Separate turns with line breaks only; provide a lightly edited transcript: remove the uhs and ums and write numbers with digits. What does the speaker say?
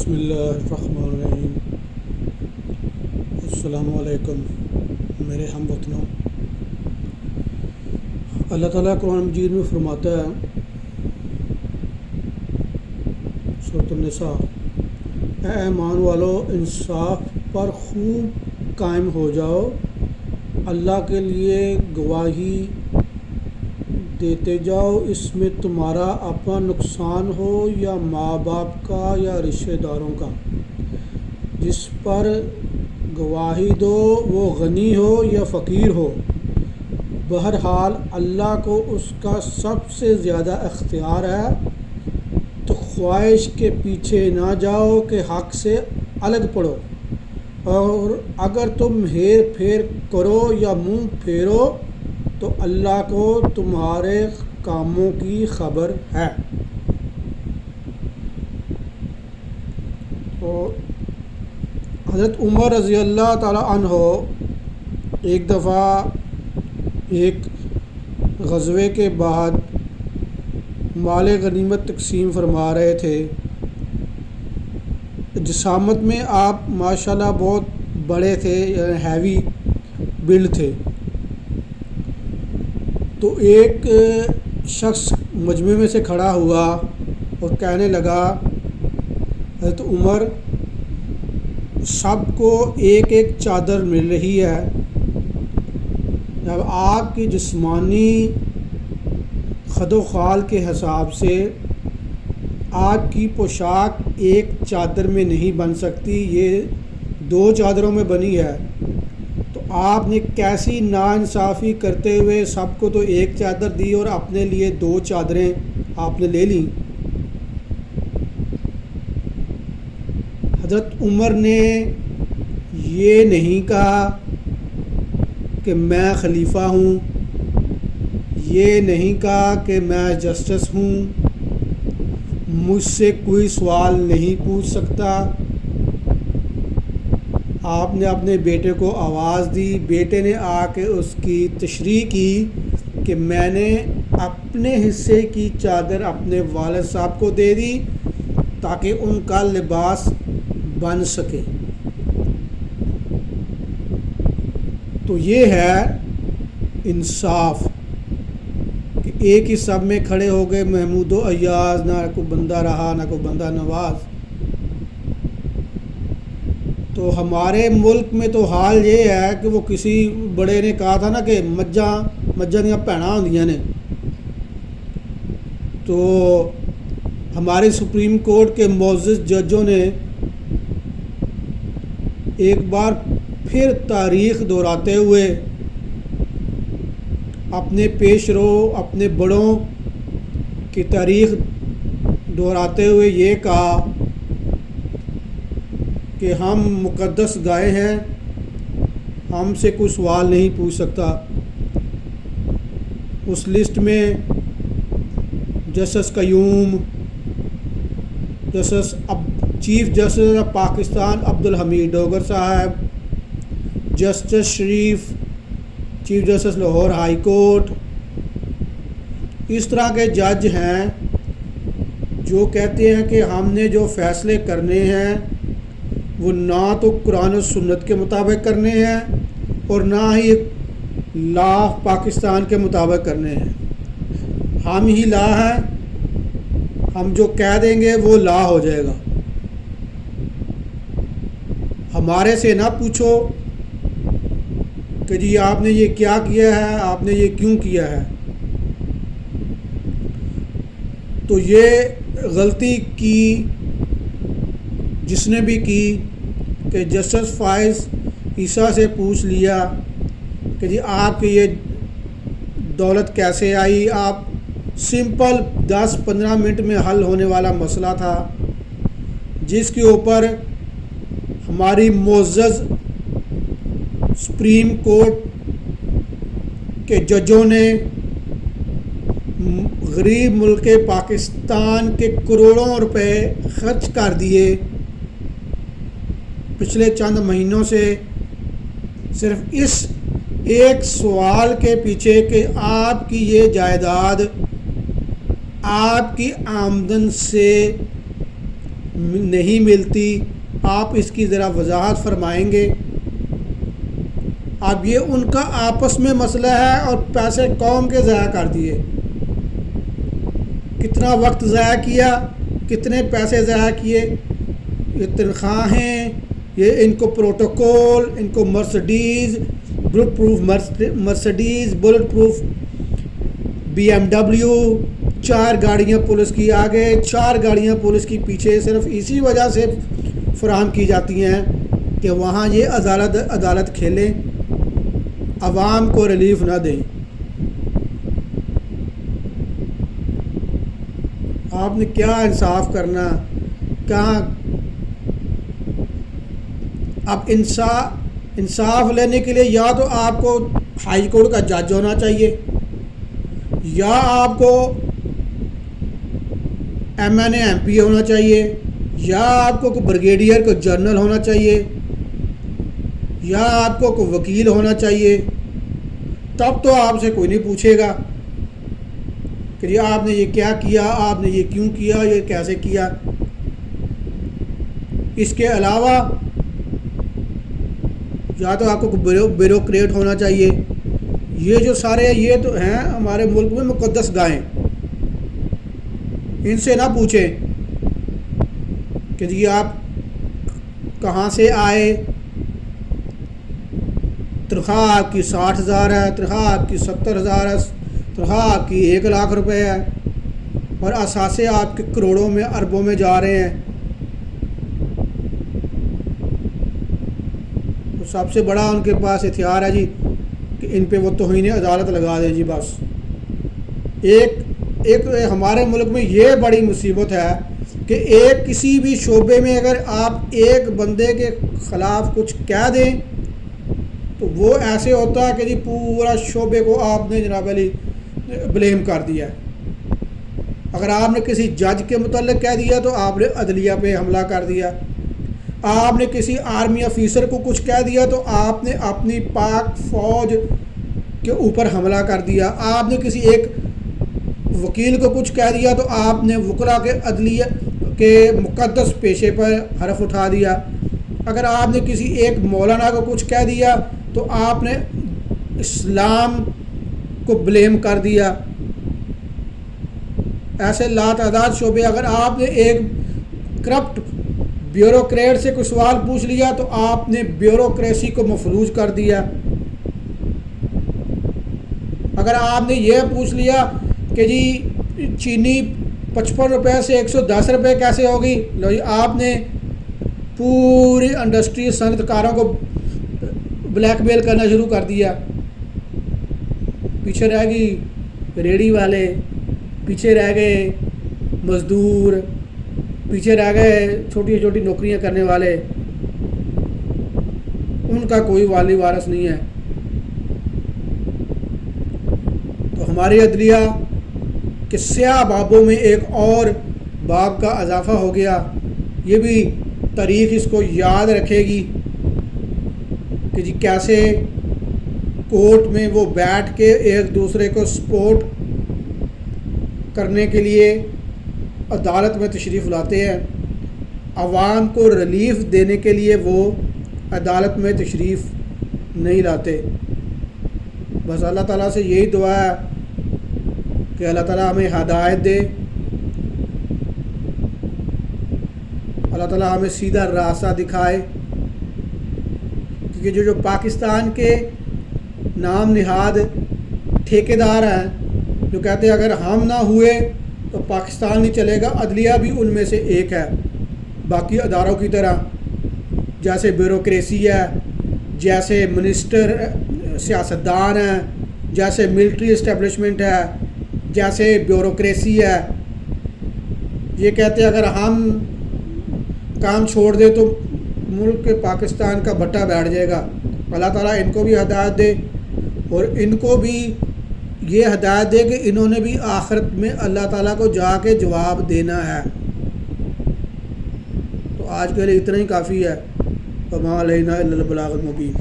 بسم اللہ الرحمن الرحیم۔ السلام علیکم میرے ہم وطنوں۔ اللہ تعالیٰ قرآن مجید میں فرماتا ہے سورۃ النساء، اے ایمان والو انصاف پر خوب قائم ہو جاؤ، اللہ کے لیے گواہی دیتے جاؤ، اس میں تمہارا اپنا نقصان ہو یا ماں باپ کا یا رشتہ داروں کا۔ جس پر گواہی دو وہ غنی ہو یا فقیر ہو، بہرحال اللہ کو اس کا سب سے زیادہ اختیار ہے، تو خواہش کے پیچھے نہ جاؤ کہ حق سے الگ پڑو، اور اگر تم ہیر پھیر کرو یا منہ پھیرو تو اللہ کو تمہارے کاموں کی خبر ہے۔ تو حضرت عمر رضی اللہ تعالی عنہ ایک دفعہ ایک غزوے کے بعد مال غنیمت تقسیم فرما رہے تھے۔ جسامت میں آپ ماشاءاللہ بہت بڑے تھے، یعنی ہیوی بلڈ تھے۔ تو ایک شخص مجمع میں سے کھڑا ہوا اور کہنے لگا، حضرت عمر سب کو ایک ایک چادر مل رہی ہے، جب آپ کی جسمانی خد و خال کے حساب سے آپ کی پوشاک ایک چادر میں نہیں بن سکتی، یہ 2 چادروں میں بنی ہے، تو آپ نے کیسی ناانصافی کرتے ہوئے سب کو تو ایک چادر دی اور اپنے لیے 2 چادریں آپ نے لے لیں۔ حضرت عمر نے یہ نہیں کہا کہ میں خلیفہ ہوں، یہ نہیں کہا کہ میں جسٹس ہوں، مجھ سے کوئی سوال نہیں پوچھ سکتا۔ آپ نے اپنے بیٹے کو آواز دی، بیٹے نے آ کے اس کی تشریح کی کہ میں نے اپنے حصے کی چادر اپنے والد صاحب کو دے دی تاکہ ان کا لباس بن سکے۔ تو یہ ہے انصاف کہ ایک ہی سب میں کھڑے ہو گئے محمود و ایاز، نہ کوئی بندہ رہا نہ کوئی بندہ نواز۔ تو ہمارے ملک میں تو حال یہ ہے کہ وہ کسی بڑے نے کہا تھا نا کہ مجھاں دیا بھیناں ہوندیاں نے، تو ہمارے سپریم کورٹ کے معزز ججوں نے ایک بار پھر تاریخ دہراتے ہوئے اپنے پیش رو اپنے بڑوں کی تاریخ دہراتے ہوئے یہ کہا کہ ہم مقدس گائے ہیں، ہم سے کوئی سوال نہیں پوچھ سکتا۔ اس لسٹ میں justice Qayyum, chief justice of Pakistan Abdul Hamid Dogar صاحب، justice Sharif chief justice Lahore high court, اس طرح کے جج ہیں جو کہتے ہیں کہ ہم نے جو فیصلے کرنے ہیں وہ نہ تو قرآن و سنت کے مطابق کرنے ہیں اور نہ ہی لا آف پاکستان کے مطابق کرنے ہیں۔ ہم ہی لا ہیں، ہم جو کہہ دیں گے وہ لا ہو جائے گا۔ ہمارے سے نہ پوچھو کہ جی آپ نے یہ کیا کیا ہے، آپ نے یہ کیوں کیا ہے۔ تو یہ غلطی کی جس نے بھی کی کہ جسٹس فائز عیسیٰ سے پوچھ لیا کہ جی آپ کی یہ دولت کیسے آئی، آپ سمپل 10-15 منٹ میں حل ہونے والا مسئلہ تھا، جس کے اوپر ہماری معزز سپریم کورٹ کے ججوں نے غریب ملک پاکستان کے کروڑوں روپے خرچ کر دیے پچھلے چند مہینوں سے صرف اس ایک سوال کے پیچھے کہ آپ کی یہ جائیداد آپ کی آمدن سے نہیں ملتی، آپ اس کی ذرا وضاحت فرمائیں گے؟ اب یہ ان کا آپس میں مسئلہ ہے اور پیسے قوم کے ضائع کر دیے، کتنا وقت ضائع کیا، کتنے پیسے ضائع کیے، یہ تنخواہیں، یہ ان کو پروٹوکول، ان کو Mercedes bullet proof Mercedes bullet proof BMW، 4 گاڑیاں پولیس کی آگے، 4 گاڑیاں پولیس کی پیچھے، صرف اسی وجہ سے فراہم کی جاتی ہیں کہ وہاں یہ عدالت کھیلیں، عوام کو ریلیف نہ دیں۔ آپ نے کیا انصاف کرنا؟ کہاں اب انصاف لینے کے لیے یا تو آپ کو ہائی کورٹ کا جج ہونا چاہیے، یا آپ کو MNA MP ہونا چاہیے، یا آپ کو بریگیڈیئر کو جنرل ہونا چاہیے، یا آپ کو کوئی وکیل ہونا چاہیے، تب تو آپ سے کوئی نہیں پوچھے گا کہ جی آپ نے یہ کیا کیا، آپ نے یہ کیوں کیا، یہ کیسے کیا۔ اس کے علاوہ یا تو آپ کو بیوروکریٹ ہونا چاہیے۔ یہ جو سارے یہ تو ہیں ہمارے ملک میں مقدس گائیں، ان سے نہ پوچھیں کہ جی آپ کہاں سے آئے، تنخواہ آپ کی 60,000 ہے، تنخواہ آپ کی 70,000 ہے، تنخواہ آپ کی 1,00,000 روپے ہے، اور اثاثے آپ کے کروڑوں میں اربوں میں جا رہے ہیں۔ تو سب سے بڑا ان کے پاس ہتھیار ہے جی کہ ان پہ وہ توہین عدالت لگا دیں جی۔ بس ایک ہمارے ملک میں یہ بڑی مصیبت ہے کہ ایک کسی بھی شعبے میں اگر آپ ایک بندے کے خلاف کچھ کہہ دیں تو وہ ایسے ہوتا ہے کہ جی پورا شعبے کو آپ نے جناب علی بلیم کر دیا۔ اگر آپ نے کسی جج کے متعلق کہہ دیا تو آپ نے عدلیہ پہ حملہ کر دیا، آپ نے کسی آرمی آفیسر کو کچھ کہہ دیا تو آپ نے اپنی پاک فوج کے اوپر حملہ کر دیا، آپ نے کسی ایک وکیل کو کچھ کہہ دیا تو آپ نے وکلاء کے عدلیہ کے مقدس پیشے پر حرف اٹھا دیا، اگر آپ نے کسی ایک مولانا کو کچھ کہہ دیا تو آپ نے اسلام کو بلیم کر دیا۔ ایسے لاتعداد شعبے، اگر آپ نے ایک کرپٹ بیوروکریٹ سے کوئی سوال پوچھ لیا تو آپ نے بیوروکریسی کو مفلوج کر دیا۔ اگر آپ نے یہ پوچھ لیا کہ جی چینی 55 روپے سے 110 روپے کیسے ہوگی، لو جی آپ نے پوری انڈسٹری صنعت کاروں کو بلیک میل کرنا شروع کر دیا۔ پیچھے رہ گئی ریڑھی والے، پیچھے رہ گئے مزدور، پیچھے رہ گئے چھوٹی چھوٹی نوکریاں کرنے والے، ان کا کوئی والی وارث نہیں ہے۔ تو ہماری عدلیہ کہ سیاہ بابوں میں ایک اور باب کا اضافہ ہو گیا، یہ بھی تاریخ اس کو یاد رکھے گی کہ جی کیسے کورٹ میں وہ بیٹھ کے ایک دوسرے کو سپورٹ کرنے کے لیے عدالت میں تشریف لاتے ہیں، عوام کو ریلیف دینے کے لیے وہ عدالت میں تشریف نہیں لاتے۔ بس اللہ تعالیٰ سے یہی دعا ہے کہ اللہ تعالیٰ ہمیں ہدایت دے، اللہ تعالیٰ ہمیں سیدھا راستہ دکھائے، کیونکہ جو پاکستان کے نام نہاد ٹھیکیدار ہیں جو کہتے ہیں اگر ہم نہ ہوئے تو پاکستان نہیں چلے گا، عدلیہ بھی ان میں سے ایک ہے۔ باقی اداروں کی طرح جیسے بیوروکریسی ہے، جیسے منسٹر سیاستدان ہیں، جیسے ملٹری اسٹیبلشمنٹ ہے، جیسے بیوروکریسی ہے، یہ کہتے ہیں اگر ہم کام چھوڑ دیں تو ملک پاکستان کا بٹا بیٹھ جائے گا۔ اللہ تعالیٰ ان کو بھی ہدایت دے اور ان کو بھی یہ ہدایت دے کہ انہوں نے بھی آخرت میں اللہ تعالیٰ کو جا کے جواب دینا ہے۔ تو آج کے لیے اتنا ہی کافی ہے۔ وما علینا الا البلاغ المبین۔